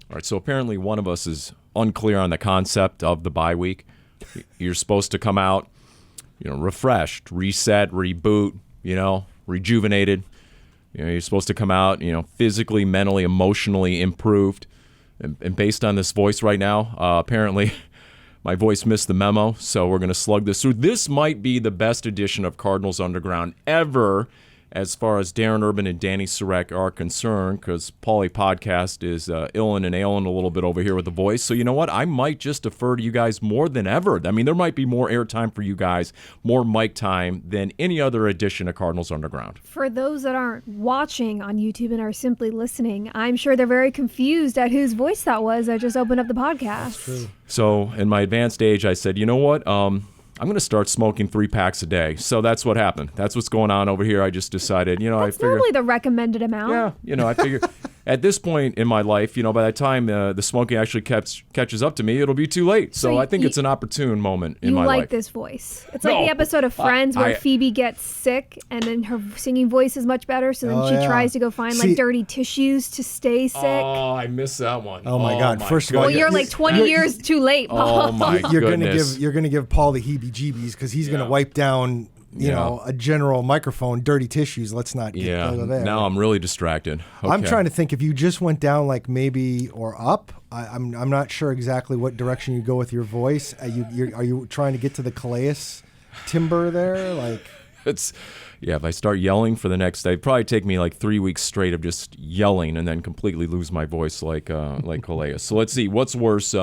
All right, so apparently one of us is unclear on the concept of the bye week. You're supposed to come out, refreshed, reset, reboot, rejuvenated. You're supposed to come out, physically, mentally, emotionally improved. And based on this voice right now, apparently my voice missed the memo, so we're going to slug this through. This might be the best edition of Cardinals Underground ever, as far as Darren Urban and Dani Sureck are concerned, because Paulie Podcast is illin' and ailing a little bit over here with the voice. So you know what? I might just defer to you guys more than ever. I mean, there might be more airtime for you guys, more mic time than any other edition of Cardinals Underground. For those that aren't watching on YouTube and are simply listening, I'm sure they're very confused at whose voice that was. I just opened up the podcast. That's true. So in my advanced age, I said, you know what? I'm going to start smoking 3 packs a day. So that's what happened. That's what's going on over here. I just decided, That's normally the recommended amount. Yeah, I figure at this point in my life, by the time the smoking actually catches up to me, it'll be too late. So I think it's an opportune moment in my life. You like this voice. It's like the episode of Friends where Phoebe gets sick and then her singing voice is much better. So then she tries to go find dirty tissues to stay sick. Oh, I missed that one. Oh my God. First of all, you're like 20 years too late, Paul. Oh my goodness. You're gonna give Paul the heebie-jeebies because he's gonna wipe down a general microphone, dirty tissues. Let's not get over there. Now I'm really distracted. Okay. I'm trying to think if you just went down like maybe or up. I'm not sure exactly what direction you go with your voice. Are you trying to get to the Calais timbre there? Like if I start yelling for the next day, it'd probably take me like 3 weeks straight of just yelling and then completely lose my voice like Calais. So let's see, what's worse,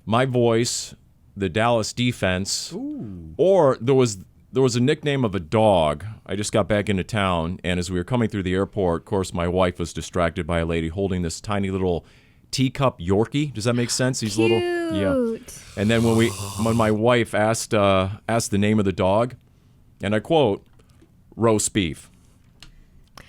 my voice, the Dallas defense, or there was a nickname of a dog. I just got back into town, and as we were coming through the airport, of course, my wife was distracted by a lady holding this tiny little teacup Yorkie. Does that make sense? These Cute. little, And then when my wife asked the name of the dog, and I quote, roast beef.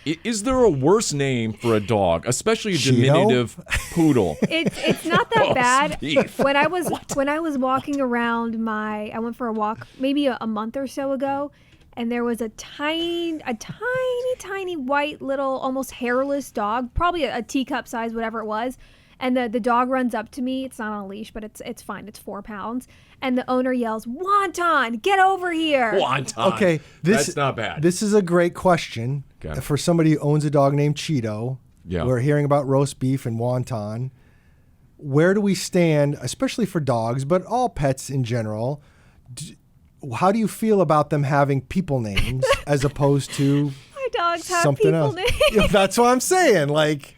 Is there a worse name for a dog, especially a diminutive poodle? It's not that bad. When I was walking around I went for a walk maybe a month or so ago, and there was a tiny white little almost hairless dog, probably a teacup size, whatever it was. And the dog runs up to me. It's not on a leash, but it's fine. It's 4 pounds. And the owner yells, "Wonton, get over here!" Wonton. Okay, that's not bad. This is a great question for somebody who owns a dog named Cheeto. Yeah. We're hearing about roast beef and wonton. Where do we stand, especially for dogs, but all pets in general? How do you feel about them having people names as opposed to my dogs have something people else? names? That's what I'm saying. Like,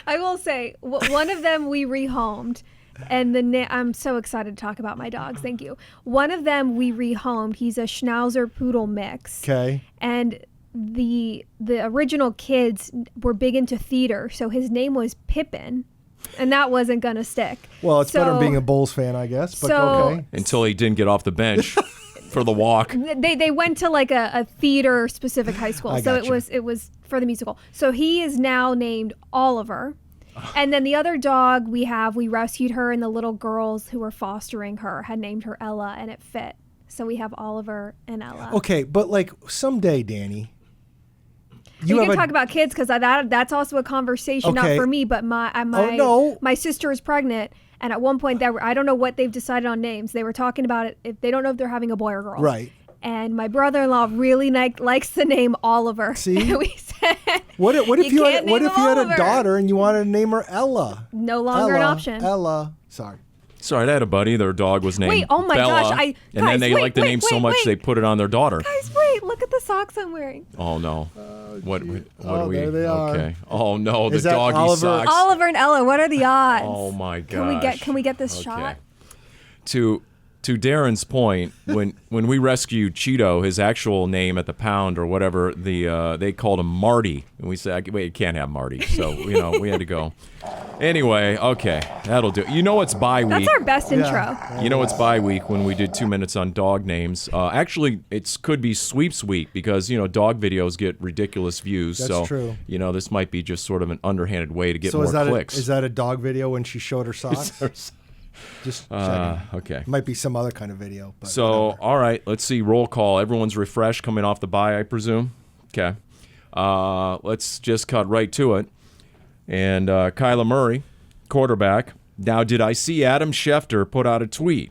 I will say, one of them we rehomed, and I'm so excited to talk about my dogs. Thank you. One of them we rehomed. He's a Schnauzer Poodle mix. Okay. And the original kids were big into theater, so his name was Pippin, and that wasn't going to stick. Well, it's better being a Bulls fan, I guess, but okay. Until he didn't get off the bench for the walk. They went to like a theater specific high school, so it was for the musical. So he is now named Oliver. And then the other dog we rescued her, and the little girls who were fostering her had named her Ella, and it fit. So we have Oliver and Ella. Okay, but like someday, Dani, you can talk about kids because that's also a conversation, not for me, but my sister is pregnant, and at one point I don't know what they've decided on names. They were talking about it. If they don't know if they're having a boy or girl. Right. And my brother-in-law really likes the name Oliver. See, and we said, what if you had a daughter and you wanted to name her Ella? No longer an option. Ella. Sorry, I had a buddy. Their dog was named Wait, oh my Bella, gosh! Then they liked the name so much they put it on their daughter. Guys, wait! Look at the socks I'm wearing. Oh no! What are we? There they are. Okay. Oh no! Is the that doggy Oliver? socks. Oliver and Ella. What are the odds? Oh my gosh! Can we get this shot? To Darren's point, when we rescued Cheeto, his actual name at the pound or whatever, they called him Marty, and we said, "Wait, you can't have Marty." So we had to go. Anyway, okay, that'll do. It's bye week. That's our best intro. It's bye week when we did 2 minutes on dog names. Actually, it could be sweeps week because dog videos get ridiculous views. That's true. This might be just sort of an underhanded way to get more clicks. Is that a dog video when she showed her socks? Just checking. Okay. Might be some other kind of video. But so, whatever. All right, let's see. Roll call. Everyone's refreshed coming off the bye, I presume. Okay. Let's just cut right to it. And Kyler Murray, quarterback. Now, did I see Adam Schefter put out a tweet?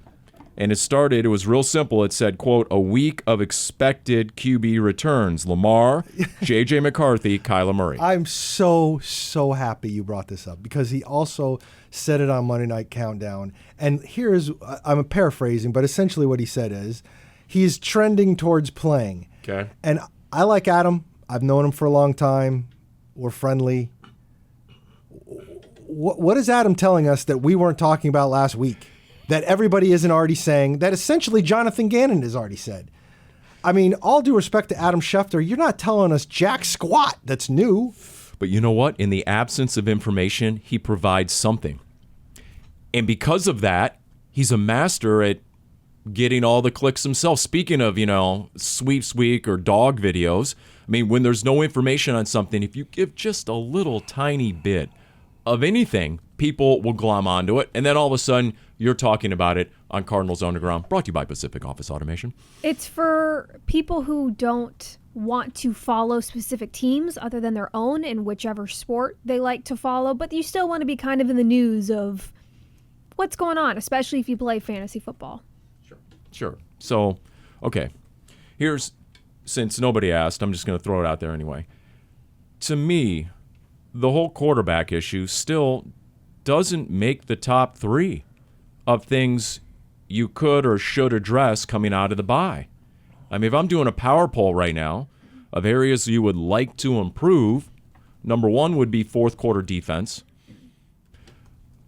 And it was real simple. It said, quote, a week of expected QB returns. Lamar, J.J. McCarthy, Kyler Murray. I'm so happy you brought this up because he also said it on Monday Night Countdown. And I'm paraphrasing, but essentially what he said is he's trending towards playing. Okay. And I like Adam. I've known him for a long time. We're friendly. What is Adam telling us that we weren't talking about last week? That everybody isn't already saying, that essentially Jonathan Gannon has already said. I mean, all due respect to Adam Schefter, you're not telling us jack squat that's new. But you know what? In the absence of information, he provides something. And because of that, he's a master at getting all the clicks himself. Speaking of, sweeps week or dog videos, I mean, when there's no information on something, if you give just a little tiny bit of anything, people will glom onto it. And then all of a sudden, you're talking about it on Cardinals Underground, brought to you by Pacific Office Automation. It's for people who don't want to follow specific teams other than their own in whichever sport they like to follow, but you still want to be kind of in the news of what's going on, especially if you play fantasy football. Sure. So, okay. Since nobody asked, I'm just going to throw it out there anyway. To me, the whole quarterback issue still doesn't make the top 3 of things you could or should address coming out of the bye. I mean, if I'm doing a power poll right now of areas you would like to improve, number 1 would be fourth quarter defense.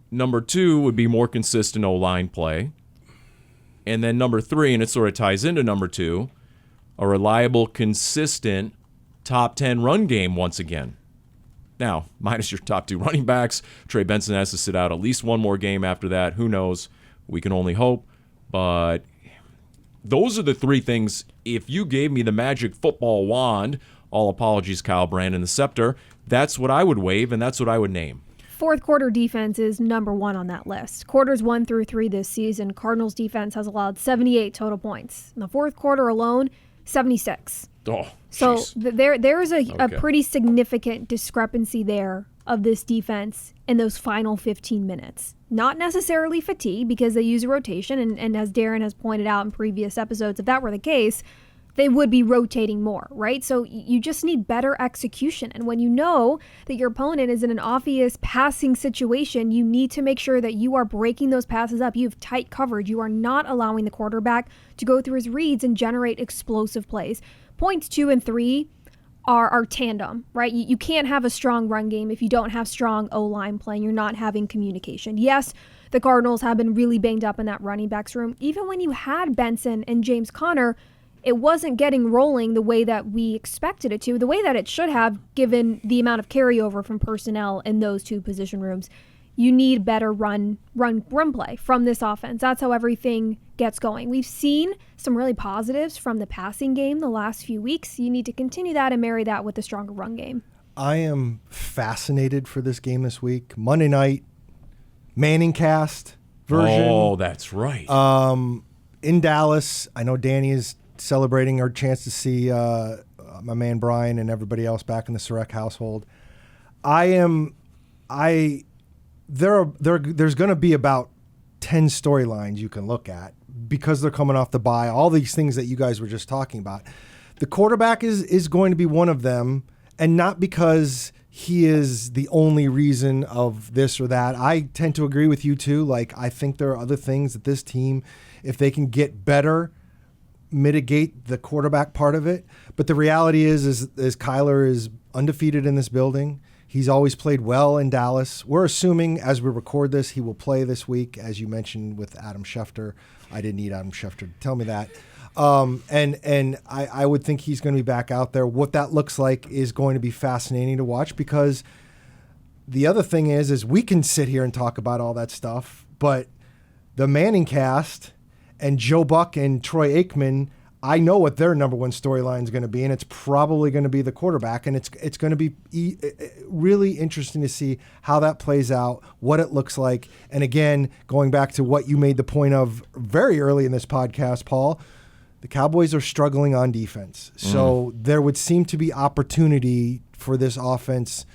Number 2 would be more consistent O-line play. And then number 3, and it sort of ties into number 2, a reliable, consistent top 10 run game once again. Now, minus your top 2 running backs, Trey Benson has to sit out at least one more game after that. Who knows? We can only hope. But those are the 3 things. If you gave me the magic football wand, all apologies, Kyle Brandon, the scepter, that's what I would wave and that's what I would name. Fourth quarter defense is number 1 on that list. Quarters 1 through 3 this season, Cardinals defense has allowed 78 total points. In the fourth quarter alone, 76. Oh, so there is a pretty significant discrepancy there of this defense in those final 15 minutes. Not necessarily fatigue because they use a rotation, and as Darren has pointed out in previous episodes, if that were the case, they would be rotating more, right? So you just need better execution. And when you know that your opponent is in an obvious passing situation, you need to make sure that you are breaking those passes up. You have tight coverage. You are not allowing the quarterback to go through his reads and generate explosive plays. Points 2 and 3 are tandem, right? You can't have a strong run game if you don't have strong O-line playing. You're not having communication. Yes, the Cardinals have been really banged up in that running backs room. Even when you had Benson and James Conner, it wasn't getting rolling the way that we expected it to, the way that it should have, given the amount of carryover from personnel in those 2 position rooms. You need better run play from this offense. That's how everything gets going. We've seen some really positives from the passing game the last few weeks. You need to continue that and marry that with a stronger run game. I am fascinated for this game this week. Monday night, Manning cast version. Oh, that's right. In Dallas, I know Dani is celebrating our chance to see my man Brian and everybody else back in the Sureck household. There's going to be about 10 storylines you can look at because they're coming off the bye, all these things that you guys were just talking about. The quarterback is going to be one of them, and not because he is the only reason of this or that. I tend to agree with you too. Like, I think there are other things that this team, if they can get better, mitigate the quarterback part of it. But the reality is Kyler is undefeated in this building. He's always played well in Dallas. We're assuming as we record this, he will play this week, as you mentioned with Adam Schefter. I didn't need Adam Schefter to tell me that. And I would think he's going to be back out there. What that looks like is going to be fascinating to watch, because the other thing is we can sit here and talk about all that stuff, but the Manning cast and Joe Buck and Troy Aikman, I know what their number 1 storyline is going to be, and it's probably going to be the quarterback, and it's going to be really interesting to see how that plays out, what it looks like. And again, going back to what you made the point of very early in this podcast, Paul, the Cowboys are struggling on defense. So there would seem to be opportunity for this offense,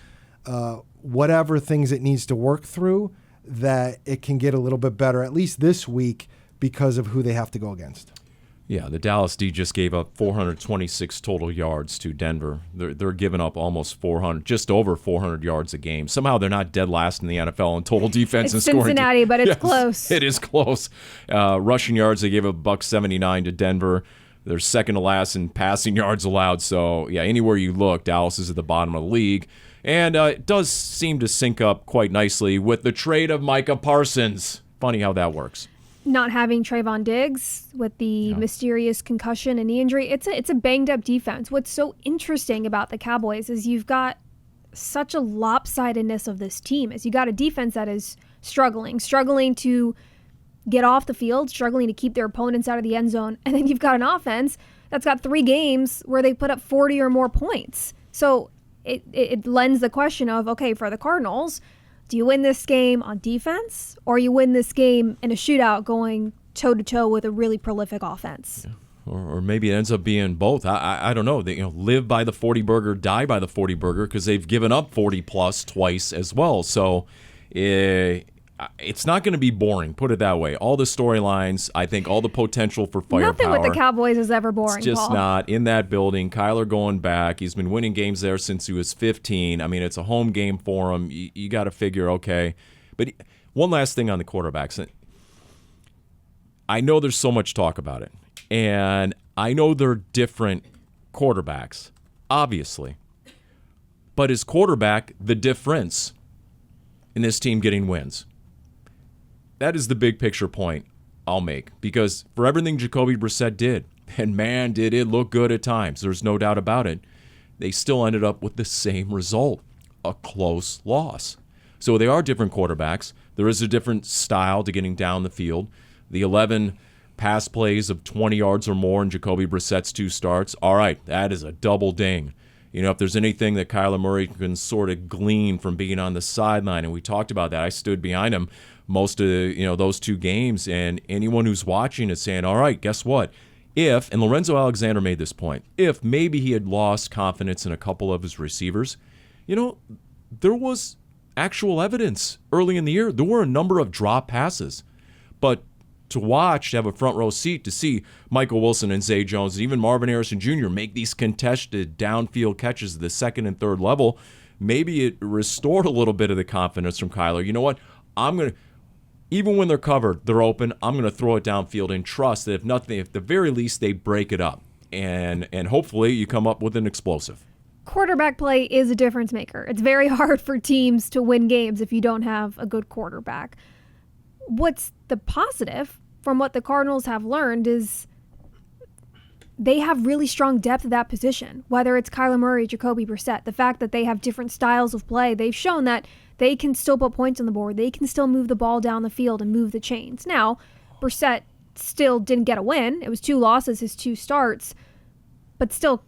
whatever things it needs to work through, that it can get a little bit better, at least this week, because of who they have to go against. Yeah, the Dallas D just gave up 426 total yards to Denver. They're giving up almost 400, just over 400 yards a game. Somehow they're not dead last in the NFL in total defense and scoring. Cincinnati, but it's close. It is close. Rushing yards, they gave up $179 to Denver. They're second to last in passing yards allowed. So, yeah, anywhere you look, Dallas is at the bottom of the league. And it does seem to sync up quite nicely with the trade of Micah Parsons. Funny how that works. Not having Trayvon Diggs with the mysterious concussion and knee injury, it's a banged up defense. What's so interesting about the Cowboys is you've got such a lopsidedness of this team. Is you got a defense that is struggling to get off the field, struggling to keep their opponents out of the end zone, and then you've got an offense that's got 3 games where they put up 40 or more points. So it lends the question of, okay, for the Cardinals, do you win this game on defense, or you win this game in a shootout going toe-to-toe with a really prolific offense? Yeah. Or maybe it ends up being both. I don't know. They live by the 40 burger, die by the 40 burger, because they've given up 40 plus twice as well. So it's not going to be boring, put it that way. All the storylines, I think all the potential for firepower. Nothing with the Cowboys is ever boring, It's just Paul. not. In that building, Kyler going back. He's been winning games there since he was 15. I mean, it's a home game for him. You got to figure, okay. But one last thing on the quarterbacks. I know there's so much talk about it. And I know they're different quarterbacks, obviously. But is quarterback the difference in this team getting wins? That is the big picture point I'll make, because for everything Jacoby Brissett did, and man, did it look good at times, there's no doubt about it, they still ended up with the same result, a close loss. So they are different quarterbacks. There is a different style to getting down the field. The 11 pass plays of 20 yards or more in Jacoby Brissett's 2 starts, all right, that is a double ding. If there's anything that Kyler Murray can sort of glean from being on the sideline, and we talked about that, I stood behind him most of those 2 games, and anyone who's watching is saying, all right, guess what? If, and Lorenzo Alexander made this point, if maybe he had lost confidence in a couple of his receivers, there was actual evidence early in the year. There were a number of drop passes, but to watch, to have a front row seat to see Michael Wilson and Zay Jones and even Marvin Harrison Jr. make these contested downfield catches at the second and third level, maybe it restored a little bit of the confidence from Kyler. You know what? Even when they're covered, they're open, I'm going to throw it downfield and trust that if the very least they break it up, and hopefully you come up with an explosive. Quarterback play is a difference maker. It's very hard for teams to win games if you don't have a good quarterback. What's the positive from what the Cardinals have learned is they have really strong depth at that position, whether it's Kyler Murray, Jacoby Brissett. The fact that they have different styles of play, they've shown that they can still put points on the board. They can still move the ball down the field and move the chains. Now, Brissett still didn't get a win. It was 2 losses, his 2 starts. But still,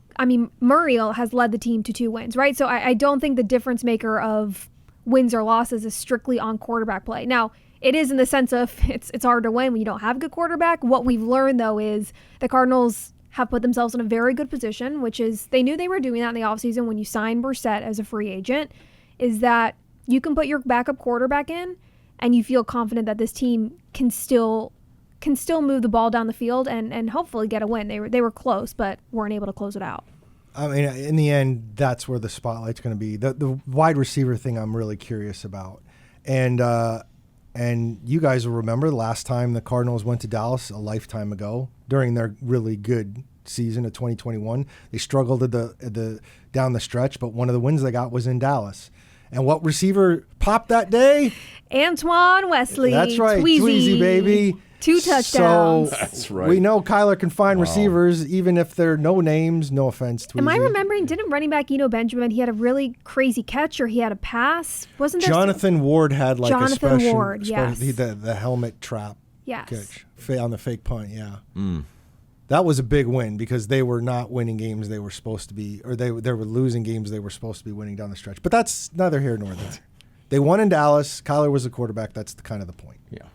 Murray has led the team to 2 wins, right? So I don't think the difference maker of wins or losses is strictly on quarterback play. Now, it is in the sense of it's hard to win when you don't have a good quarterback. What we've learned, though, is the Cardinals have put themselves in a very good position, which is they knew they were doing that in the offseason when you signed Brissett as a free agent, is that you can put your backup quarterback in and you feel confident that this team can still move the ball down the field and hopefully get a win. They were close, but weren't able to close it out. In the end, that's where the spotlight's going to be. The wide receiver thing I'm really curious about. And you guys will remember the last time the Cardinals went to Dallas a lifetime ago during their really good season of 2021. They struggled at the down the stretch, but one of the wins they got was in Dallas. And what receiver popped that day? Antoine Wesley. That's right, Tweezy, baby. 2 touchdowns. So that's right. We know Kyler can find receivers, even if they're no names. No offense, Tweezy. Am I remembering, didn't running back Eno Benjamin, he had a really crazy catch or he had a pass? Wasn't there Jonathan Ward had like a special, Ward, yes. the helmet trap catch on the fake punt, yeah. That was a big win because they were not winning games they were supposed to be, or they were losing games they were supposed to be winning down the stretch. But that's neither here nor there. They won in Dallas. Kyler was the quarterback. That's kind of the point. Yeah.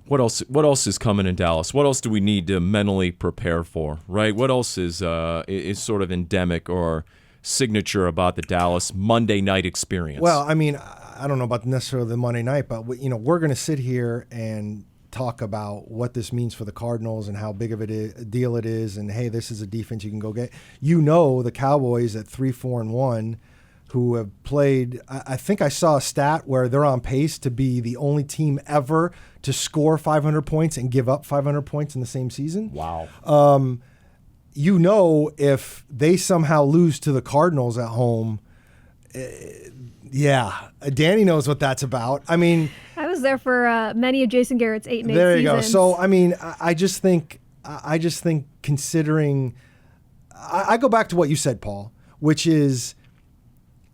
What else is coming in Dallas? What else do we need to mentally prepare for, right? What else is sort of endemic or signature about the Dallas Monday night experience? Well, I don't know about necessarily the Monday night, but we're going to sit here and talk about what this means for the Cardinals and how big of a deal it is. And hey, this is a defense you can go get. The Cowboys at 3-4-1, who have played. I think I saw a stat where they're on pace to be the only team ever to score 500 points and give up 500 points in the same season. Wow. If they somehow lose to the Cardinals at home, Dani knows what that's about. I mean, I was there for many of Jason Garrett's 8 and 8 there you seasons. go. So I mean, I just think considering, I go back to what you said, Paul, which is,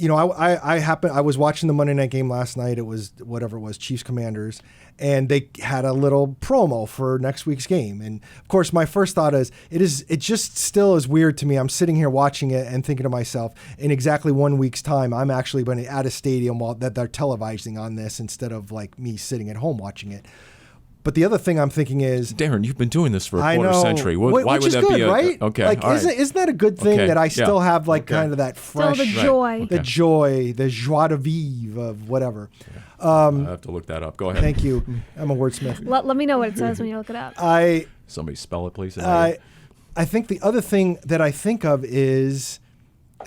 I was watching the Monday night game last night. It was whatever it was, Chiefs Commanders, and they had a little promo for next week's game. And of course, my first thought is it just still is weird to me. I'm sitting here watching it and thinking to myself, in exactly 1 week's time, I'm actually going to at a stadium that they're televising on this instead of like me sitting at home watching it. But the other thing I'm thinking is, Darren, you've been doing this for a quarter century. Why which would is that good, be right? Okay, like, isn't that a good thing that I still have kind of that fresh, still the joy, the joy, the joie de vivre of whatever. I have to look that up. Go ahead. Thank you. I'm a wordsmith. Let me know what it says when you look it up. Somebody spell it, please. I think the other thing that I think of is,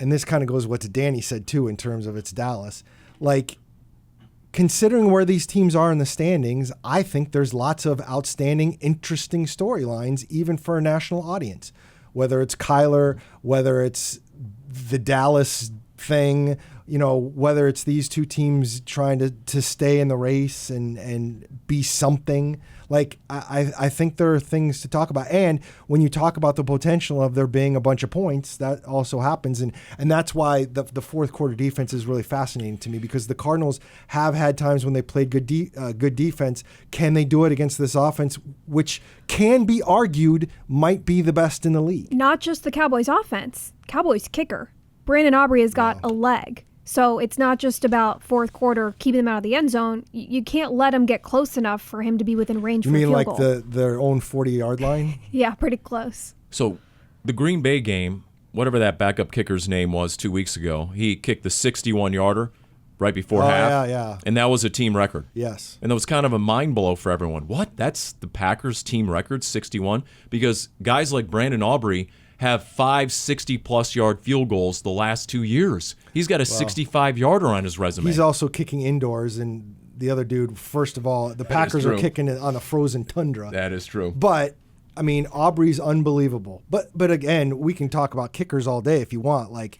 and this kind of goes what Dani said too in terms of it's Dallas, like, considering where these teams are in the standings, I think there's lots of outstanding, interesting storylines, even for a national audience. Whether it's Kyler, whether it's the Dallas thing, whether it's these two teams trying to stay in the race and be something. Like, I think there are things to talk about. And when you talk about the potential of there being a bunch of points, that also happens. And that's why the fourth quarter defense is really fascinating to me, because the Cardinals have had times when they played good defense. Can they do it against this offense, which can be argued might be the best in the league? Not just the Cowboys offense. Cowboys kicker. Brandon Aubrey has got a leg. So it's not just about fourth quarter keeping them out of the end zone. You can't let him get close enough for him to be within range for a field goal. You mean like their own 40-yard line? Yeah, pretty close. So the Green Bay game, whatever that backup kicker's name was 2 weeks ago, he kicked the 61-yarder right before half. Yeah. And that was a team record. Yes. And that was kind of a mind blow for everyone. What? That's the Packers team record, 61? Because guys like Brandon Aubrey have 5 60-plus yard field goals the last 2 years. He's got a 65-yarder on his resume. He's also kicking indoors, and the other dude, first of all, the Packers are kicking it on a frozen tundra. That is true. But, I mean, Aubrey's unbelievable. But again, we can talk about kickers all day if you want. Like,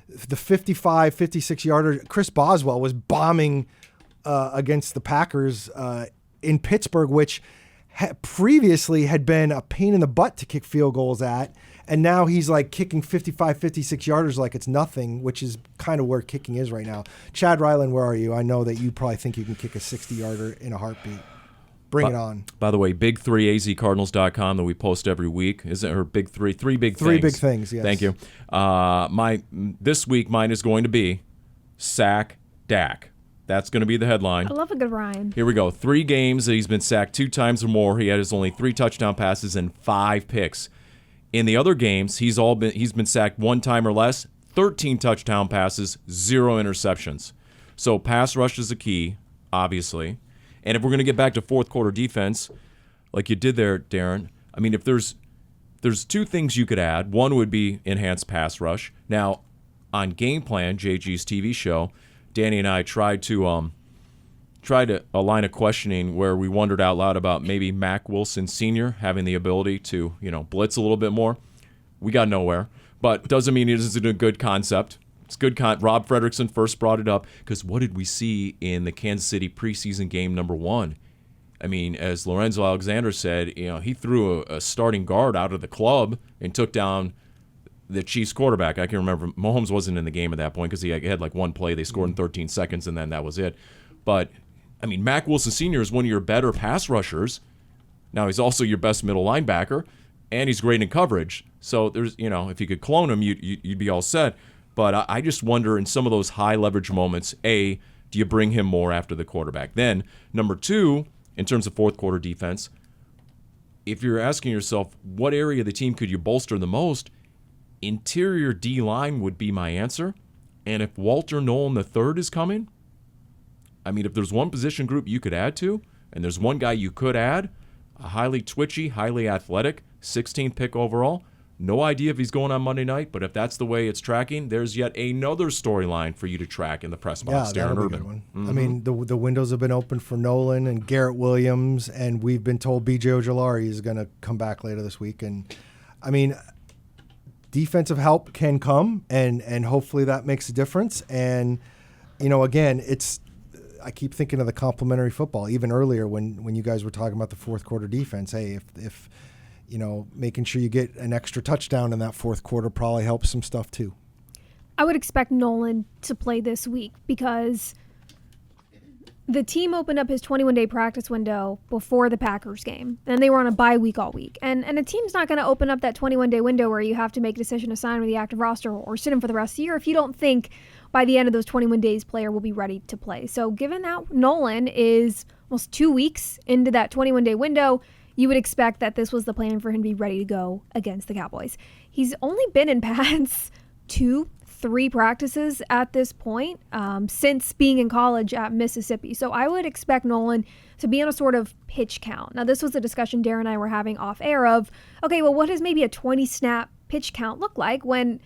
the 55, 56-yarder, Chris Boswell was bombing against the Packers in Pittsburgh, which previously had been a pain in the butt to kick field goals at. And now he's like kicking 55, 56-yarders like it's nothing, which is kind of where kicking is right now. Chad Ryland, where are you? I know that you probably think you can kick a 60-yarder in a heartbeat. Bring it on. By the way, big3azcardinals.com that we post every week. Isn't her big three? Three big things. Three big things, yes. Thank you. This week, mine is going to be sack Dak. That's going to be the headline. I love a good rhyme. Here we go. 3 games that he's been sacked 2 times or more. He had his only 3 touchdown passes and 5 picks. In the other games, he's been sacked 1 time or less, 13 touchdown passes, 0 interceptions. So pass rush is a key, obviously. And if we're going to get back to fourth quarter defense, like you did there, Darren, I mean, if there's 2 things you could add. One would be enhanced pass rush. Now, on Game Plan, JG's TV show, Dani and I tried to a line of questioning where we wondered out loud about maybe Mack Wilson Sr. having the ability to, blitz a little bit more. We got nowhere, but doesn't mean it isn't a good concept. It's good. Rob Fredrickson first brought it up because what did we see in the Kansas City preseason game number 1? I mean, as Lorenzo Alexander said, he threw a starting guard out of the club and took down the Chiefs quarterback. I can remember Mahomes wasn't in the game at that point because he had like one play. They scored in 13 seconds, and then that was it. But I mean, Mack Wilson Sr. is one of your better pass rushers. Now, he's also your best middle linebacker, and he's great in coverage. So there's, if you could clone him, you'd be all set. But I just wonder in some of those high leverage moments, A, do you bring him more after the quarterback? Then, number 2, in terms of fourth quarter defense, if you're asking yourself what area of the team could you bolster the most, interior D-line would be my answer. And if Walter Nolen III is coming, I mean, if there's one position group you could add to, and there's one guy you could add, a highly twitchy, highly athletic, 16th pick overall. No idea if he's going on Monday night, but if that's the way it's tracking, there's yet another storyline for you to track in the press box. Yeah, that'll be a good one. I mean, the windows have been open for Nolen and Garrett Williams, and we've been told BJ Ojulari is going to come back later this week. And, I mean, defensive help can come, and hopefully that makes a difference. And, you know, again, I keep thinking of the complementary football, even earlier when you guys were talking about the fourth quarter defense. Hey, if you know, making sure you get an extra touchdown in that fourth quarter probably helps some stuff too. I would expect Nolen to play this week because the team opened up his 21-day practice window before the Packers game, and they were on a bye week all week. And a team's not going to open up that 21-day window where you have to make a decision to sign with the active roster or sit him for the rest of the year if you don't think by the end of those 21 days player will be ready to play. So given that Nolen is almost 2 weeks into that 21-day window, you would expect that this was the plan for him to be ready to go against the Cowboys. He's only been in pads 2-3 practices at this point since being in college at Mississippi. So I would expect Nolen to be on a sort of pitch count. Now, this was a discussion Darren and I were having off air of, okay, well, what does maybe a 20-snap pitch count look like when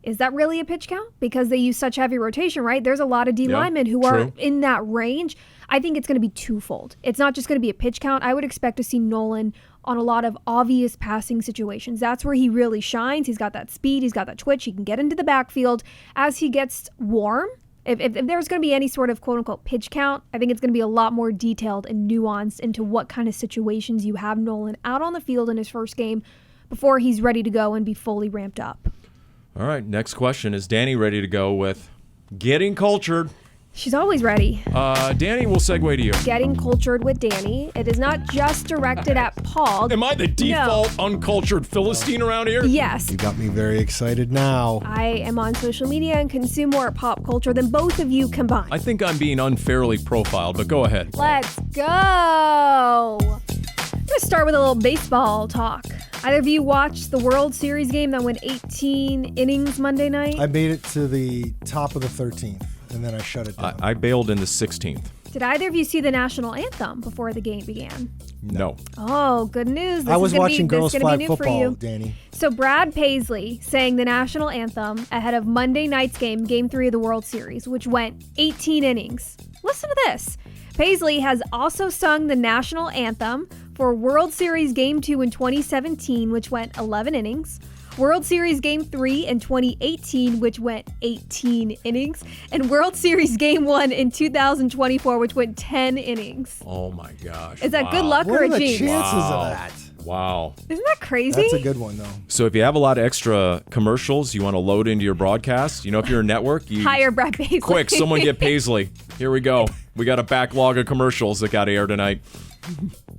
is that really a pitch count? Because they use such heavy rotation, right? There's a lot of D linemen who are in that range. I think it's going to be twofold. It's not just going to be a pitch count. I would expect to see Nolen on a lot of obvious passing situations. That's where he really shines. He's got that speed. He's got that twitch. He can get into the backfield as he gets warm. If there's going to be any sort of quote-unquote pitch count, I think it's going to be a lot more detailed and nuanced into what kind of situations you have Nolen out on the field in his first game before he's ready to go and be fully ramped up. All right, next question. Is Dani ready to go with getting cultured? She's always ready. Dani, we'll segue to you. Getting cultured with Dani. It is not just directed at Paul. Am I the default uncultured Philistine around here? Yes. You got me very excited now. I am on social media and consume more pop culture than both of you combined. I think I'm being unfairly profiled, but go ahead. Let's go. I'm going to start with a little baseball talk. Either of you watched the World Series game that went 18 innings Monday night? I made it to the top of the 13th, and then I shut it down. I bailed in the 16th. Did either of you see the national anthem before the game began? No. Oh, good news. I was watching girls flag football, Dani. So Brad Paisley sang the national anthem ahead of Monday night's game, Game 3 of the World Series, which went 18 innings. Listen to this. Paisley has also sung the national anthem for World Series Game 2 in 2017, which went 11 innings. World Series Game 3 in 2018, which went 18 innings. And World Series Game 1 in 2024, which went 10 innings. Oh, my gosh. Is that good luck or a jinx? What are the chances of that? Wow. Isn't that crazy? That's a good one, though. So if you have a lot of extra commercials you want to load into your broadcast, you know, if you're a network, you hire Brad Paisley. Quick, someone get Paisley. Here we go. We got a backlog of commercials that got aired tonight.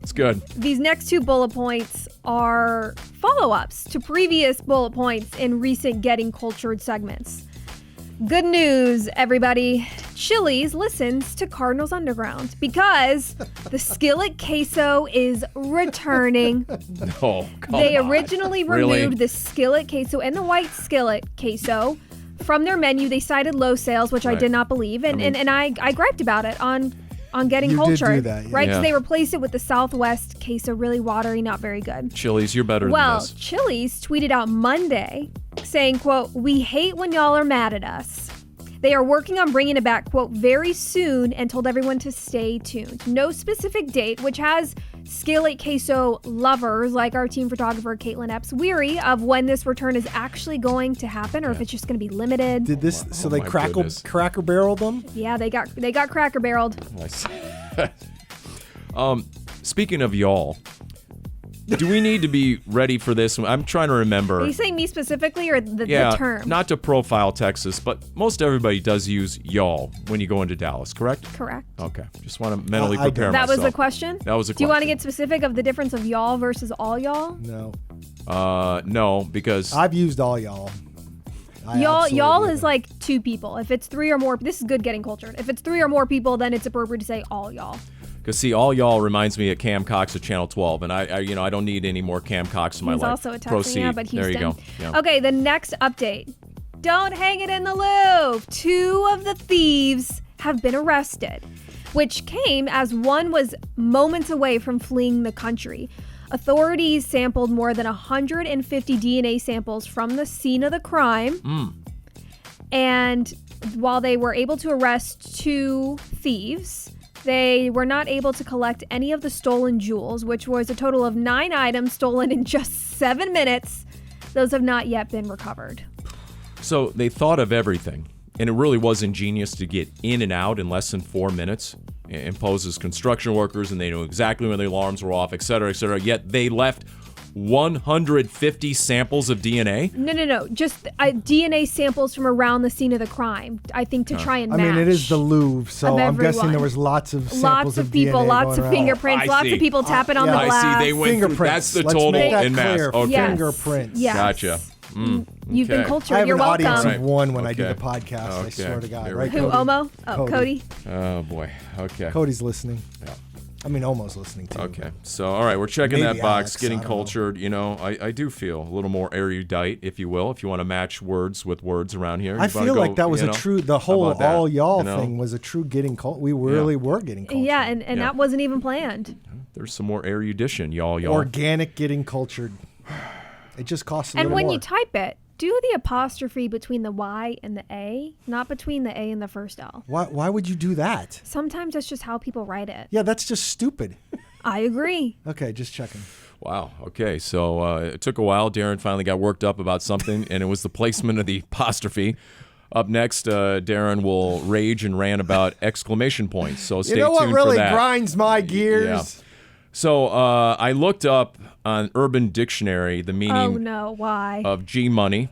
It's good. These next two bullet points are follow-ups to previous bullet points in recent Getting Cultured segments. Good news, everybody. Chili's listens to Cardinals Underground because the skillet queso is returning. Oh, come They on. originally Really? removed the skillet queso and the white skillet queso from their menu. They cited low sales, which I Right. did not believe, and I griped about it on Getting You did Cultured, do that, yeah. right? Because Yeah. they replaced it with the Southwest queso, really watery, not very good. Chili's, you're better Well, than this. Chili's tweeted out Monday saying, quote, "We hate when y'all are mad at us. They are working on bringing it back, quote, very soon, and told everyone to stay tuned." No specific date, which has skillet queso lovers like our team photographer Caitlin Epps weary of when this return is actually going to happen, or if it's just going to be limited. Did this? So Oh they my Cracker goodness. Barreled them? Yeah, they got Cracker Barreled. Speaking of y'all, do we need to be ready for this? I'm trying to remember. Are you saying me specifically or the term? Not to profile Texas, but most everybody does use y'all when you go into Dallas, correct? Correct. Okay. Just want to mentally I prepare get it. That myself. was the question? That was a Do you want to question. get specific of the difference of y'all versus all y'all? No. No, because I've used all y'all. I Y'all absolutely is have. like two people. If it's three or more, this is good Getting Cultured. If it's three or more people, then it's appropriate to say all y'all. see, all y'all reminds me of Cam Cox at Channel 12, and I don't need any more Cam Cox in my He's life. also a Texan, Proceed. yeah, but Houston. There you go. Yeah. Okay, the next update. Don't hang it in the Louvre. 2 of the thieves have been arrested. which came as one was moments away from fleeing the country. Authorities sampled more than 150 DNA samples from the scene of the crime. And while they were able to arrest 2 thieves, they were not able to collect any of the stolen jewels, which was a total of 9 items stolen in just 7 minutes. Those have not yet been recovered. So they thought of everything, and it really was ingenious to get in and out in less than 4 minutes. And posed as construction workers, and they knew exactly when the alarms were off, et cetera, yet they left 150 samples of DNA? No. Just DNA samples from around the scene of the crime, I think, to try and match. I mean, it is the Louvre, so I'm guessing there was lots of samples lots of people, DNA lots of fingerprints, lots of people tapping on the glass. I see. They went through. That's the total in mass. Okay. Yes. Fingerprints. Yes. Gotcha. You've been cultured. I have You're an welcome. audience of one when I do the podcast. I swear to God. Right, Who, Cody? Omo? Oh, Cody. Oh, boy. Okay. Cody's listening. Yeah. I mean, almost listening to. Okay. So, all right, we're checking Maybe that box, Alex, getting I don't know. cultured. You know, I do feel a little more erudite, if you will, if you want to match words with words around here. I feel like that was a true, the whole all y'all thing was a true getting cultured. We really were getting cultured. Yeah, and that wasn't even planned. There's some more erudition, y'all. Organic getting cultured. It just costs a little more. And when you type it, do the apostrophe between the Y and the A, not between the A and the first L. Why would you do that? Sometimes that's just how people write it. Yeah, that's just stupid. I agree. Okay, just checking. Wow. Okay. So it took a while. Darren finally got worked up about something, and it was the placement of the apostrophe. Up next, Darren will rage and rant about exclamation points. So stay tuned for that. You know what really grinds my gears? Yeah. So I looked up on Urban Dictionary the meaning why? of G-money,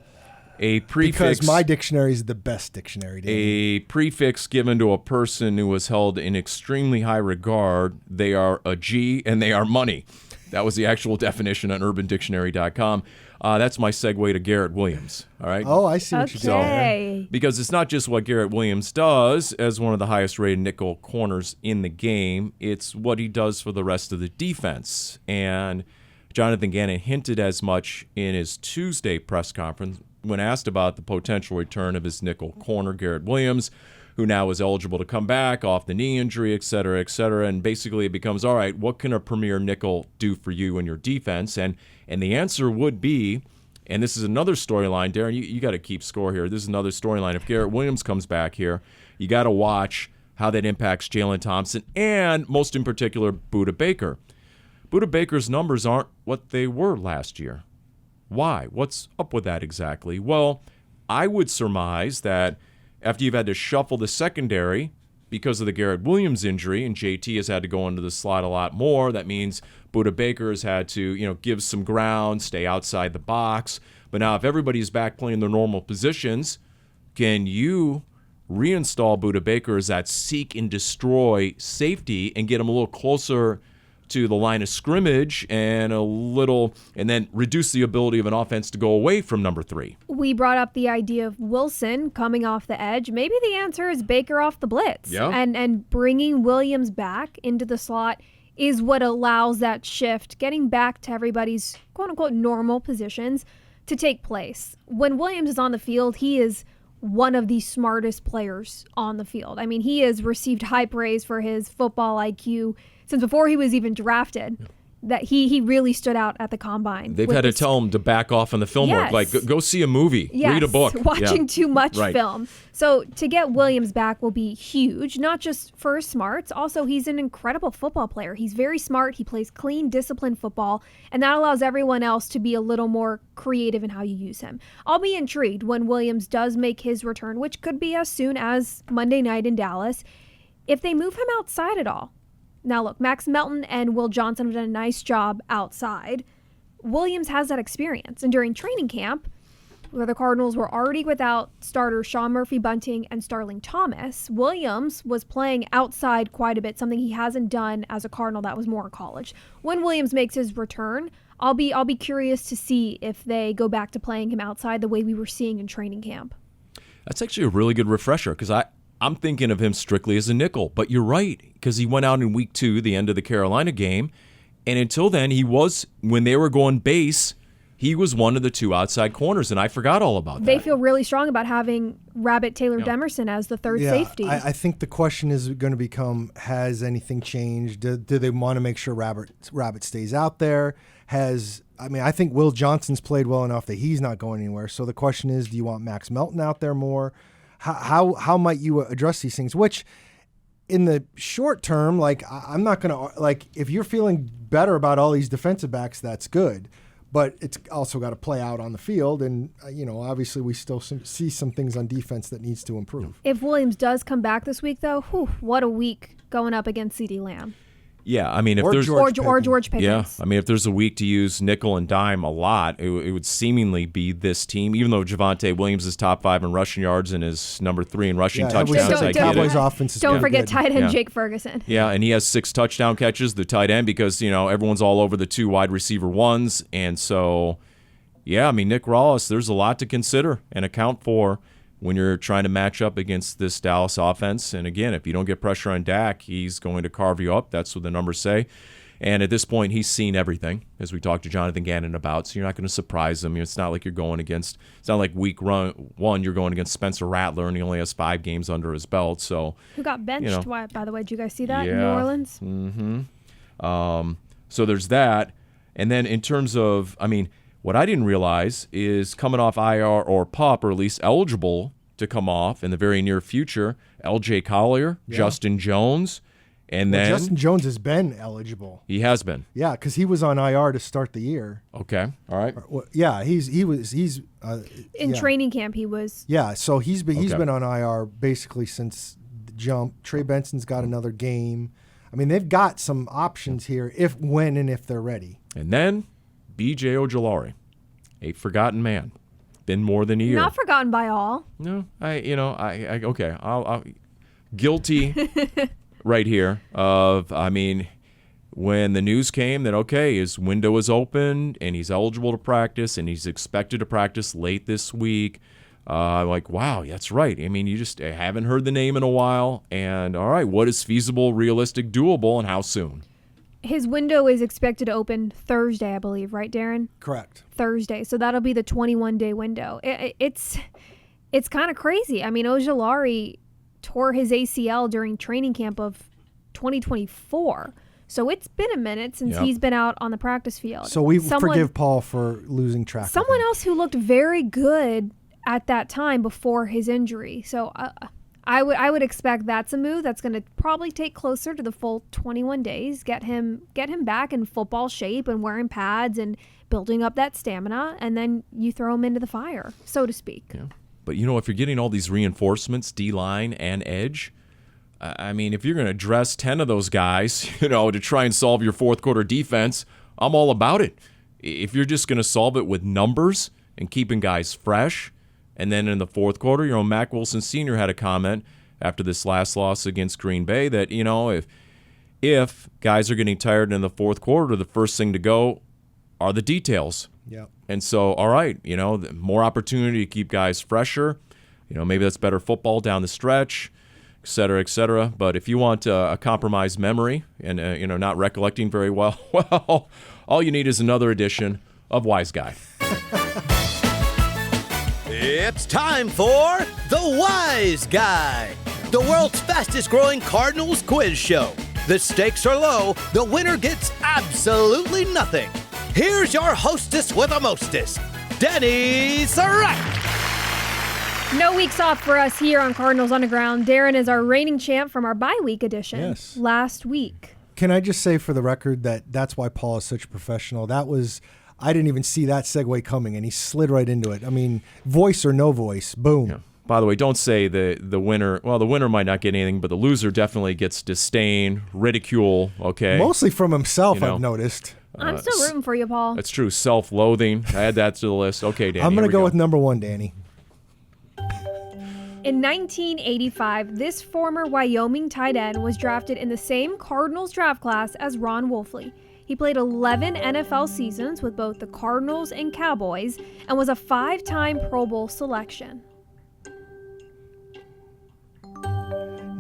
a prefix. Because my dictionary is the best dictionary. Dani. A prefix given to a person who was held in extremely high regard. They are a G and they are money. That was the actual definition on UrbanDictionary.com. That's my segue to Garrett Williams. All right. Oh, I see what you're doing there. Because it's not just what Garrett Williams does as one of the highest-rated nickel corners in the game. It's what he does for the rest of the defense. And Jonathan Gannon hinted as much in his Tuesday press conference when asked about the potential return of his nickel corner, Garrett Williams, who now is eligible to come back off the knee injury, et cetera, et cetera. And basically it becomes, all right, what can a premier nickel do for you in your defense? And the answer would be, and this is another storyline, Darren, you got to keep score here. This is another storyline. If Garrett Williams comes back here, you got to watch how that impacts Jalen Thompson and, most in particular, Budda Baker. Budda Baker's numbers aren't what they were last year. Why? What's up with that exactly? Well, I would surmise that after you've had to shuffle the secondary because of the Garrett Williams injury, and JT has had to go into the slot a lot more, that means Budda Baker has had to, give some ground, stay outside the box. But now if everybody's back playing their normal positions, can you reinstall Budda Baker as that seek and destroy safety and get him a little closer to the line of scrimmage and then reduce the ability of an offense to go away from number 3? We brought up the idea of Wilson coming off the edge. Maybe the answer is Baker off the blitz. Yeah. And bringing Williams back into the slot is what allows that shift, getting back to everybody's quote-unquote normal positions to take place. When Williams is on the field, he is one of the smartest players on the field. I mean, he has received high praise for his football IQ since before he was even drafted. That he really stood out at the combine. They've had to tell him to back off on the film work. Like, go see a movie, read a book. Watching too much film. So to get Williams back will be huge, not just for his smarts. Also, he's an incredible football player. He's very smart. He plays clean, disciplined football, and that allows everyone else to be a little more creative in how you use him. I'll be intrigued when Williams does make his return, which could be as soon as Monday night in Dallas, if they move him outside at all. Now, look, Max Melton and Will Johnson have done a nice job outside. Williams has that experience. And during training camp, where the Cardinals were already without starters Sean Murphy-Bunting and Starling Thomas, Williams was playing outside quite a bit, something he hasn't done as a Cardinal. That was more in college. When Williams makes his return, I'll be curious to see if they go back to playing him outside the way we were seeing in training camp. That's actually a really good refresher because I'm thinking of him strictly as a nickel, but you're right, because he went out in week 2, the end of the Carolina game, and until then, when they were going base, he was one of the two outside corners, and I forgot all about that. They feel really strong about having Rabbit Taylor Demerson as the third safety. I think the question is going to become, has anything changed? Do they want to make sure Rabbit stays out there? I think Will Johnson's played well enough that he's not going anywhere. So the question is, do you want Max Melton out there more? How might you address these things? Which, in the short term, I'm not going to, if you're feeling better about all these defensive backs, that's good. But it's also got to play out on the field. And, obviously we still see some things on defense that needs to improve. If Williams does come back this week, though, what a week going up against CeeDee Lamb. Yeah, I mean, if there's George Pickens. Yeah, I mean, if there's a week to use nickel and dime a lot, it would seemingly be this team. Even though Javonte Williams is top 5 in rushing yards and is number 3 in rushing touchdowns, Cowboys offense is don't forget good. tight end Jake Ferguson. Yeah, and he has 6 touchdown catches, the tight end, because everyone's all over the 2 wide receiver ones, and so I mean, Nick Rawls, there's a lot to consider and account for when you're trying to match up against this Dallas offense. And again, if you don't get pressure on Dak, he's going to carve you up. That's what the numbers say. And at this point, he's seen everything, as we talked to Jonathan Gannon about, so you're not going to surprise him. It's not like it's not like week 1 you're going against Spencer Rattler, and he only has 5 games under his belt. So who got benched, by the way? Did you guys see that in New Orleans? Mm-hmm. So there's that. And then in terms of, what I didn't realize is coming off IR or PUP, or at least eligible to come off in the very near future, L.J. Collier, Justin Jones, and then Justin Jones has been eligible. He has been. Yeah, because he was on IR to start the year. Okay, all right. Yeah, he's in training camp. He was. Yeah, so he's been on IR basically since the jump. Trey Benson's got another game. I mean, they've got some options here if they're ready. And then B.J. Ojulari, a forgotten man. Been more than a year. Not forgotten by all. No, I'll guilty right here of, when the news came that, his window is open and he's eligible to practice and he's expected to practice late this week, wow, that's right. I mean, you just haven't heard the name in a while. And all right, what is feasible, realistic, doable, and how soon? His window is expected to open Thursday, I believe, right, Darren? Correct. Thursday. So that'll be the 21-day window. It's kind of crazy. I mean, Ojulari tore his ACL during training camp of 2024. So it's been a minute since he's been out on the practice field. So we forgive Paul for losing track. Someone else who looked very good at that time before his injury. So I would expect that's a move that's going to probably take closer to the full 21 days, get him back in football shape and wearing pads and building up that stamina, and then you throw him into the fire, so to speak. Yeah. But, if you're getting all these reinforcements, D-line and edge, if you're going to dress 10 of those guys, to try and solve your fourth quarter defense, I'm all about it. If you're just going to solve it with numbers and keeping guys fresh, and then in the fourth quarter, Mac Wilson Sr. had a comment after this last loss against Green Bay that, if guys are getting tired in the fourth quarter, the first thing to go are the details. Yeah. And so, all right, more opportunity to keep guys fresher. Maybe that's better football down the stretch, et cetera, et cetera. But if you want a compromised memory and, not recollecting very well, well, all you need is another edition of Wise Guy. It's time for The Wise Guy, the world's fastest growing Cardinals quiz show. The stakes are low, the winner gets absolutely nothing. Here's your hostess with the mostest, Dani Sureck. No weeks off for us here on Cardinals Underground. Darren is our reigning champ from our bye week edition last week. Can I just say for the record that's why Paul is such a professional? I didn't even see that segue coming, and he slid right into it. I mean, voice or no voice, boom. Yeah. By the way, don't say the winner. Well, the winner might not get anything, but the loser definitely gets disdain, ridicule, okay? Mostly from himself, I've noticed. I'm still rooting for you, Paul. That's true. Self-loathing. I add that to the list. Okay, Dani. I'm going to go with number 1, Dani. In 1985, this former Wyoming tight end was drafted in the same Cardinals draft class as Ron Wolfley. He played 11 NFL seasons with both the Cardinals and Cowboys and was a 5-time Pro Bowl selection.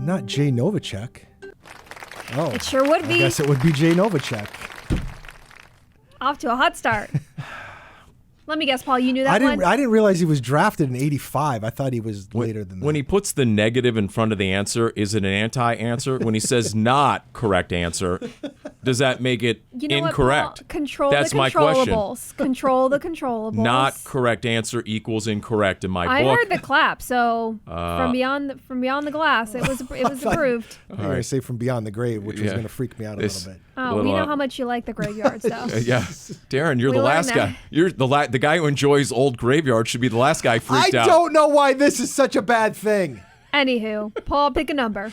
Not Jay Novacek. Oh, it sure would be. I guess it would be Jay Novacek. Off to a hot start. Let me guess, Paul, you knew that one? I didn't realize he was drafted in 85. I thought he was later than that. When he puts the negative in front of the answer, is it an anti-answer? When he says not correct answer, does that make it incorrect? What, Paul? Control That's the my question. controllables. Control the controllables. Not correct answer equals incorrect in my book. I heard the clap, so from beyond the glass, it was approved. I was going to say from beyond the grave, which was going to freak me out a little bit. Oh, we know how much you like the graveyard, so. Yeah, Darren, you're the last guy. You're the guy who enjoys old graveyards should be the last guy freaked out. I don't know why this is such a bad thing. Anywho, Paul, pick a number.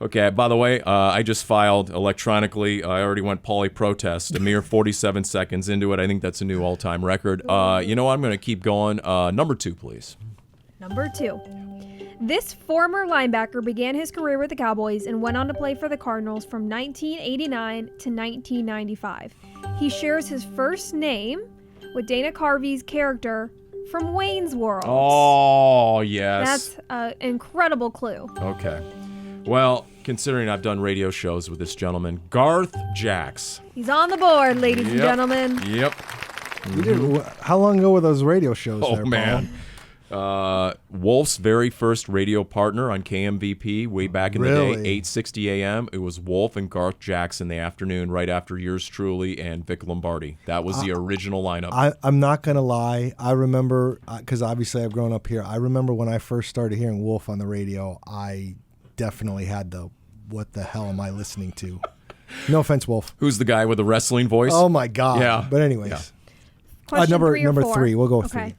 Okay, by the way, I just filed electronically. I already went Pauly protest, a mere 47 seconds into it. I think that's a new all-time record. You know what? I'm going to keep going. Number 2, please. Number 2. This former linebacker began his career with the Cowboys and went on to play for the Cardinals from 1989 to 1995. He shares his first name with Dana Carvey's character from Wayne's World. Oh, yes. That's an incredible clue. Okay. Well, considering I've done radio shows with this gentleman, Garth Jacks. He's on the board, ladies and gentlemen. Yep. You did, how long ago were those radio shows there, Paul? Man. Wolf's very first radio partner on KMVP way back in the day, 8:60 a.m. It was Wolf and Garth Jacks in the afternoon, right after yours truly and Vic Lombardi. That was the original lineup. I'm not going to lie. I remember, because obviously I've grown up here, I remember when I first started hearing Wolf on the radio, I definitely had the, what the hell am I listening to? No offense, Wolf. Who's the guy with the wrestling voice? Oh, my God. Yeah. But anyways. Yeah. Question number 4. 3. We'll go with 3.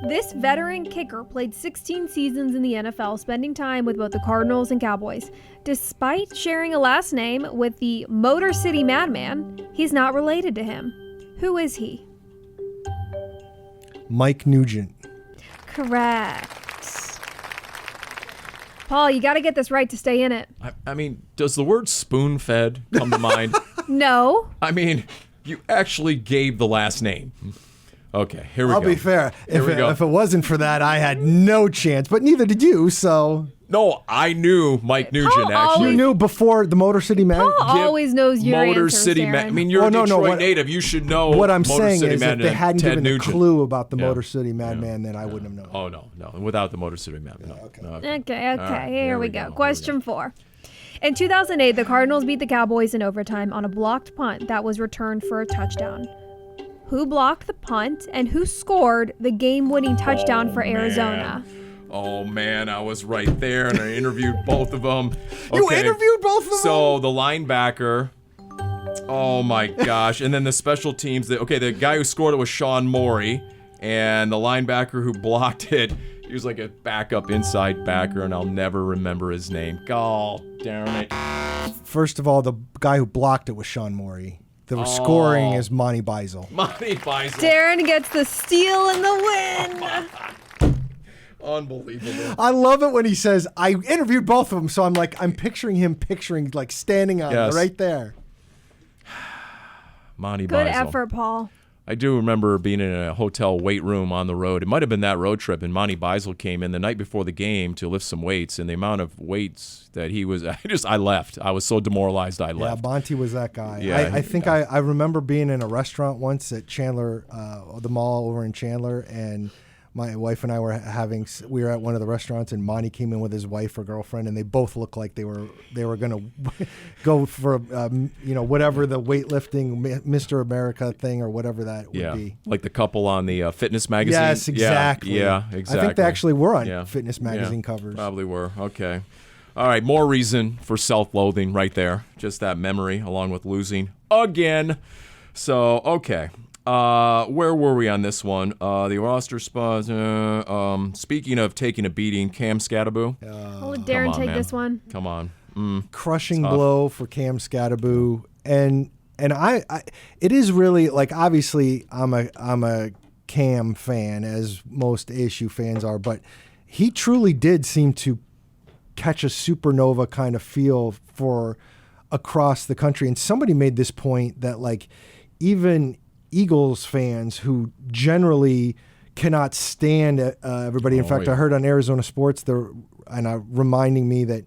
This veteran kicker played 16 seasons in the NFL, spending time with both the Cardinals and Cowboys. Despite sharing a last name with the Motor City Madman, he's not related to him. Who is he? Mike Nugent. Correct. Paul, you got to get this right to stay in it. I mean, does the word spoon-fed come to mind? No. I mean, you actually gave the last name. Okay, here we go. I'll be fair. If it wasn't for that, I had no chance, but neither did you, so. No, I knew Mike Nugent, actually. You knew before the Motor City Madman? Paul always knows your Motor answers, City Darren. I mean, you're a Detroit native. You should know what I'm Motor saying City is Madman if they hadn't Ted given Nugent. a clue about the Motor City Madman, then I wouldn't have known. Oh, no. Without the Motor City Madman. No. Okay. Right, Here we go. Question 4. In 2008, the Cardinals beat the Cowboys in overtime on a blocked punt that was returned for a touchdown. Who blocked the punt and who scored the game-winning touchdown for Arizona? Oh, man, I was right there, and I interviewed both of them. Okay. You interviewed both of them? So the linebacker, oh, my gosh. And then the special teams, the guy who scored it was Sean Morey, and the linebacker who blocked it, he was like a backup inside backer, and I'll never remember his name. God darn it. First of all, the guy who blocked it was Sean Morey. The scoring is Monty Beisel. Monty Beisel. Darren gets the steal and the win. Unbelievable. I love it when he says, I interviewed both of them, so I'm picturing him like standing on right there. Monty Beisel. Good effort, Paul. I do remember being in a hotel weight room on the road. It might have been that road trip, and Monty Beisel came in the night before the game to lift some weights, and the amount of weights that he was, I left. I was so demoralized I left. Yeah, Monty was that guy. Yeah, I think I remember being in a restaurant once at Chandler, the mall over in Chandler, and my wife and I we were at one of the restaurants, and Monty came in with his wife or girlfriend, and they both looked like they were going to go for whatever the weightlifting Mr. America thing or whatever that would be. Like the couple on the fitness magazine. Yes, exactly. Yeah, exactly. I think they actually were on fitness magazine covers. Probably were. Okay. All right, more reason for self-loathing right there. Just that memory along with losing again. So, okay. Where were we on this one? The roster spots. Speaking of taking a beating, Cam Skattebo. I'll let Darren take this one. Come on. Crushing blow for Cam Skattebo, and I it is really like, obviously I'm a Cam fan, as most ASU fans are, but he truly did seem to catch a supernova kind of feel for across the country. And somebody made this point that, like, even Eagles fans who generally cannot stand everybody. In fact, I heard on Arizona Sports, reminding me that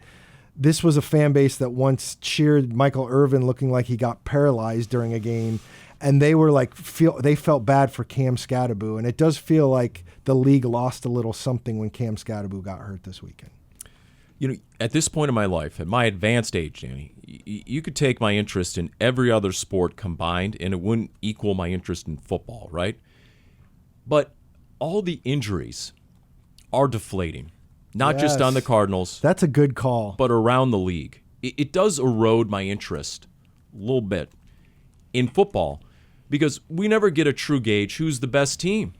this was a fan base that once cheered Michael Irvin looking like he got paralyzed during a game, and they were like they felt bad for Cam Skattebo, and it does feel like the league lost a little something when Cam Skattebo got hurt this weekend. You know, at this point in my life, at my advanced age, Dani, you could take my interest in every other sport combined, and it wouldn't equal my interest in football, right? But all the injuries are deflating, not just on the Cardinals. That's a good call. But around the league. It does erode my interest a little bit in football because we never get a true gauge who's the best team.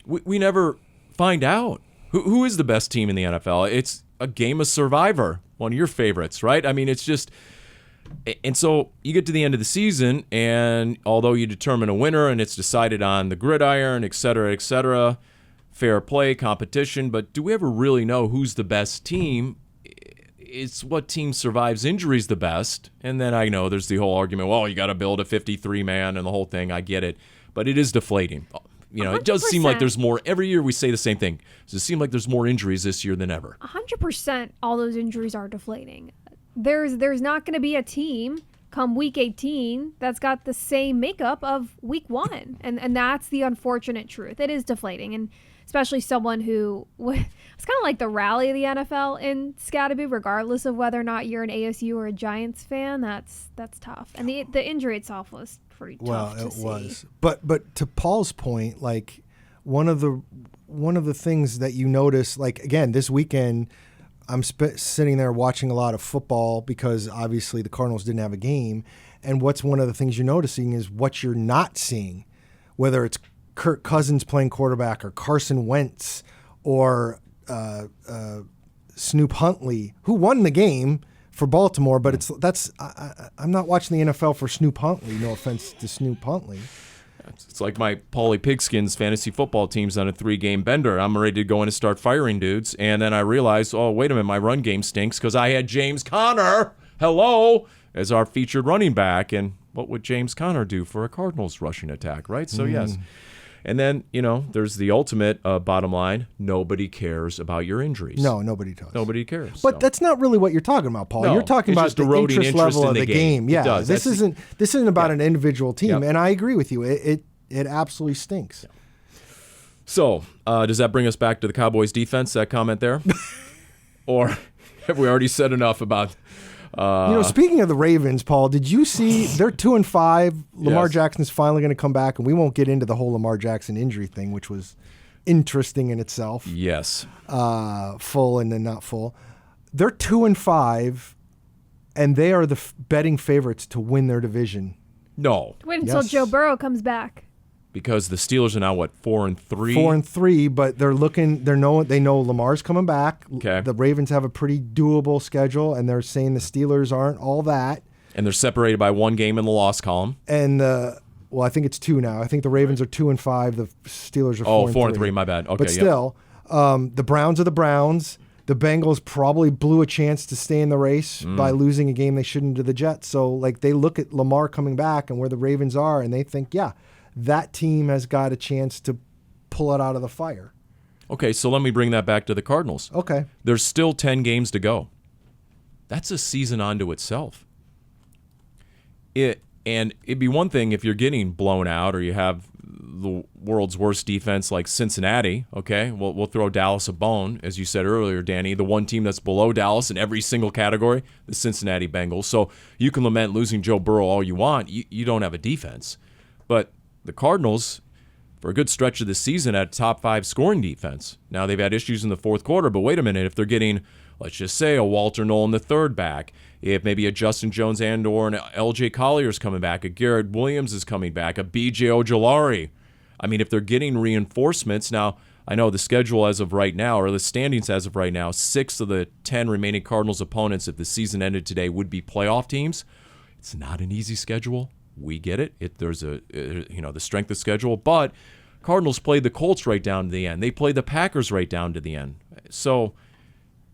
We never find out who is the best team in the NFL. It's a game of Survivor, one of your favorites, right? I mean, it's just... And so you get to the end of the season, and although you determine a winner and it's decided on the gridiron, et cetera, fair play, competition, but do we ever really know who's the best team? It's what team survives injuries the best. And then I know there's the whole argument, well, you got to build a 53-man and the whole thing. I get it. But it is deflating. You know, 100%. It does seem like there's more. Every year we say the same thing. Does it seem like there's more injuries this year than ever? 100% all those injuries are deflating. There's not going to be a team come week 18 that's got the same makeup of week 1. And that's the unfortunate truth. It is deflating. And especially someone who it's kind of like the rally of the NFL in Skattebo, regardless of whether or not you're an ASU or a Giants fan. That's tough. And the injury itself was pretty tough to see. Well, it was. But to Paul's point, like one of the things that you notice, like again, this weekend I'm sitting there watching a lot of football because obviously the Cardinals didn't have a game. And what's one of the things you're noticing is what you're not seeing, whether it's Kirk Cousins playing quarterback or Carson Wentz or Snoop Huntley, who won the game for Baltimore. But I'm not watching the NFL for Snoop Huntley. No offense to Snoop Huntley. It's like my Paulie Pigskins fantasy football team's on a 3-game bender. I'm ready to go in and start firing dudes. And then I realized, oh, wait a minute, my run game stinks because I had James Conner, as our featured running back. And what would James Conner do for a Cardinals rushing attack, right? So, yes. And then, there's the ultimate bottom line. Nobody cares about your injuries. No, nobody does. Nobody cares. But that's not really what you're talking about, Paul. You're talking about the interest level of the game. Yeah, this isn't about an individual team. And I agree with you. It absolutely stinks. Yeah. So, does that bring us back to the Cowboys defense, that comment there? Or have we already said enough about... speaking of the Ravens, Paul, did you see they're 2-5? Lamar Jackson's finally going to come back, and we won't get into the whole Lamar Jackson injury thing, which was interesting in itself. Yes. Full and then not full. They're 2-5, and they are the betting favorites to win their division. No. Wait until Joe Burrow comes back. Because the Steelers are now, 4-3? 4-3, but they know Lamar's coming back. Okay. The Ravens have a pretty doable schedule, and they're saying the Steelers aren't all that. And they're separated by 1 game in the loss column. And, I think it's 2 now. I think the Ravens are 2-5. The Steelers are 4-3. 4-3, my bad. Okay, but still, the Browns are the Browns. The Bengals probably blew a chance to stay in the race by losing a game they shouldn't to the Jets. So, they look at Lamar coming back and where the Ravens are, and they think, that team has got a chance to pull it out of the fire. Okay, so let me bring that back to the Cardinals. Okay. There's still 10 games to go. That's a season unto itself. And it'd be one thing if you're getting blown out or you have the world's worst defense like Cincinnati, okay? We'll throw Dallas a bone, as you said earlier, Dani. The one team that's below Dallas in every single category, the Cincinnati Bengals. So you can lament losing Joe Burrow all you want. You don't have a defense. But the Cardinals, for a good stretch of the season, had a top 5 scoring defense. Now, they've had issues in the fourth quarter, but wait a minute. If they're getting, let's just say, a Walter Nolen III back, if maybe a Justin Jones or an LJ Collier's coming back, a Garrett Williams is coming back, a BJ Ojulari. I mean, if they're getting reinforcements, now, I know the schedule as of right now, or the standings as of right now, 6 of the 10 remaining Cardinals opponents, if the season ended today, would be playoff teams. It's not an easy schedule. We get it. There's the strength of schedule, but Cardinals played the Colts right down to the end. They played the Packers right down to the end. So,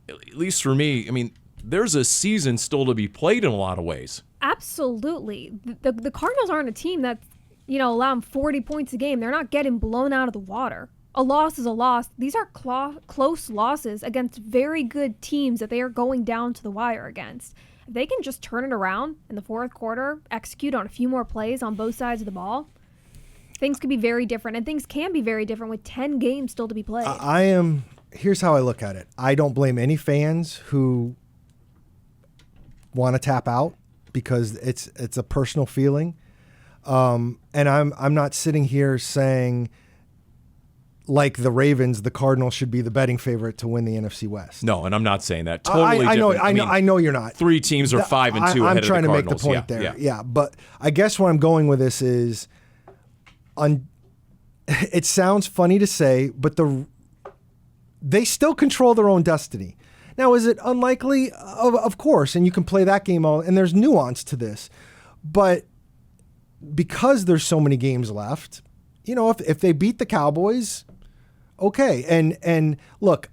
at least for me, I mean, there's a season still to be played in a lot of ways. Absolutely. The Cardinals aren't a team that's, allowing 40 points a game. They're not getting blown out of the water. a loss is a loss. These are close losses against very good teams that they are going down to the wire against. If they can just turn it around in the fourth quarter, execute on a few more plays on both sides of the ball, things could be very different, and things can be very different with 10 games still to be played. Here's how I look at it. I don't blame any fans who want to tap out because it's a personal feeling. And I'm not sitting here saying, like the Ravens, the Cardinals should be the betting favorite to win the NFC West. No, and I'm not saying that. Totally different. I know you're not. 3 teams are 5 and 2 ahead I'm trying of the to make the Cardinals. point there. Yeah, but I guess where I'm going with this is, it sounds funny to say, but they still control their own destiny. Now, is it unlikely? Of course, and you can play that game all, and there's nuance to this. But because there's so many games left, if they beat the Cowboys, okay. And look,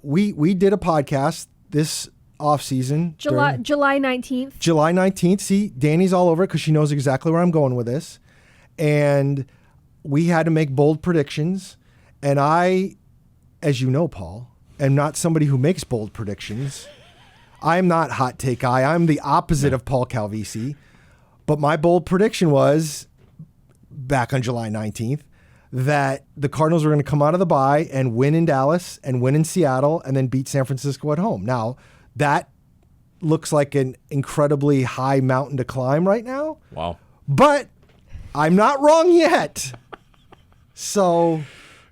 we did a podcast this offseason. July 19th. July 19th. See, Dani's all over it because she knows exactly where I'm going with this. And we had to make bold predictions. And I, as you know, Paul, am not somebody who makes bold predictions. I'm not hot take guy. I'm the opposite of Paul Calvisi. But my bold prediction was, back on July 19th, that the Cardinals were going to come out of the bye and win in Dallas and win in Seattle and then beat San Francisco at home. Now, that looks like an incredibly high mountain to climb right now. Wow. But I'm not wrong yet. So...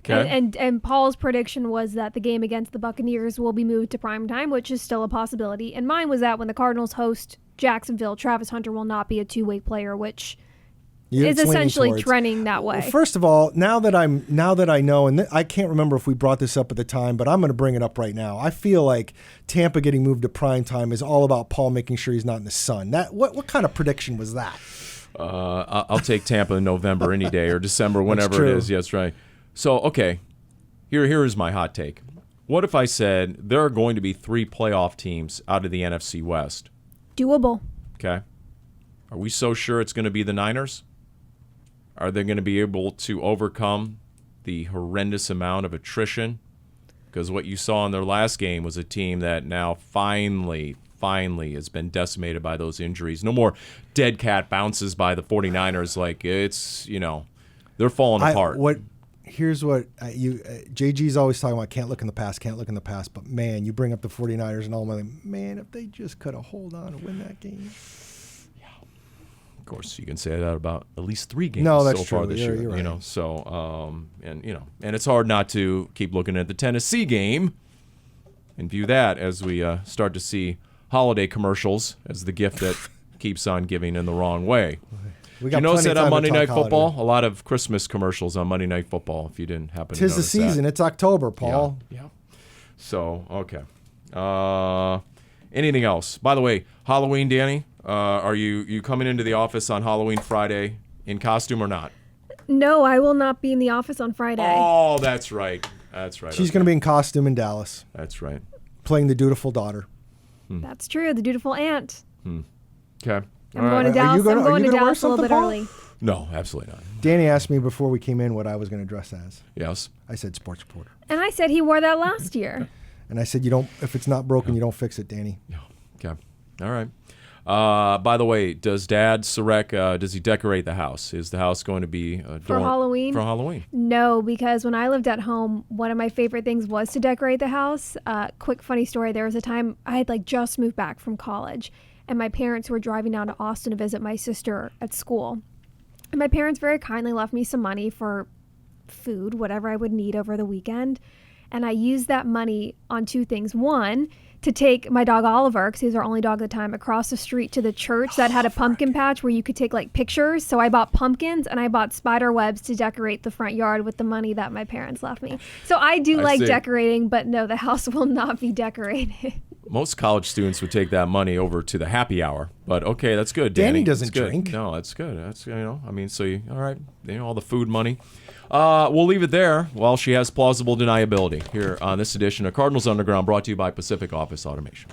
Okay. And Paul's prediction was that the game against the Buccaneers will be moved to primetime, which is still a possibility. And mine was that when the Cardinals host Jacksonville, Travis Hunter will not be a two-way player, which is essentially trending that way. Well, first of all, now that I know, and I can't remember if we brought this up at the time, but I'm going to bring it up right now. I feel like Tampa getting moved to primetime is all about Paul making sure he's not in the sun. What kind of prediction was that? I'll take Tampa in November any day or December, whenever it is. Yes, right. So, okay, here is my hot take. What if I said there are going to be 3 playoff teams out of the NFC West? Doable. Okay. Are we so sure it's going to be the Niners? Are they going to be able to overcome the horrendous amount of attrition? Because what you saw in their last game was a team that now finally has been decimated by those injuries. No more dead cat bounces by the 49ers. Like, it's, they're falling apart. Here's what JG's always talking about, can't look in the past. But, man, you bring up the 49ers and all my, man, if they just could have hold on and win that game. Yeah. Of course, you can say that about at least 3 games so far this year. You're right. So, and it's hard not to keep looking at the Tennessee game and view that as we start to see holiday commercials as the gift that keeps on giving in the wrong way. We got notice that on Monday Night Football? A lot of Christmas commercials on Monday Night Football, if you didn't happen to notice that. 'Tis the season. It's October, Paul. Yeah. So, okay. Anything else? By the way, Halloween, Dani, are you coming into the office on Halloween Friday in costume or not? No, I will not be in the office on Friday. Oh, that's right. That's right. She's going to be in costume in Dallas. That's right. Playing the dutiful daughter. That's true. The dutiful aunt. Okay. I'm going to Dallas. I'm going to Dallas a little bit early. No, absolutely not. Dani asked me before we came in what I was going to dress as. Yes. I said sports reporter. And I said he wore that last year. And I said, if it's not broken, you don't fix it, Dani. Yeah. Okay. All right. By the way, does Dad Sureck, does he decorate the house? Is the house going to be for Halloween? For Halloween? No, because when I lived at home, one of my favorite things was to decorate the house. Quick funny story. There was a time I had just moved back from college, and my parents were driving down to Austin to visit my sister at school. And my parents very kindly left me some money for food, whatever I would need over the weekend. And I used that money on 2 things. One, to take my dog Oliver, because he was our only dog at the time, across the street to the church that had a pumpkin patch where you could take pictures. So I bought pumpkins and I bought spider webs to decorate the front yard with the money that my parents left me. So I do like decorating, but no, the house will not be decorated. Most college students would take that money over to the happy hour, but okay, that's good. Dani doesn't drink. No, that's good. That's all right. All the food money. We'll leave it there while she has plausible deniability here on this edition of Cardinals Underground, brought to you by Pacific Office Automation.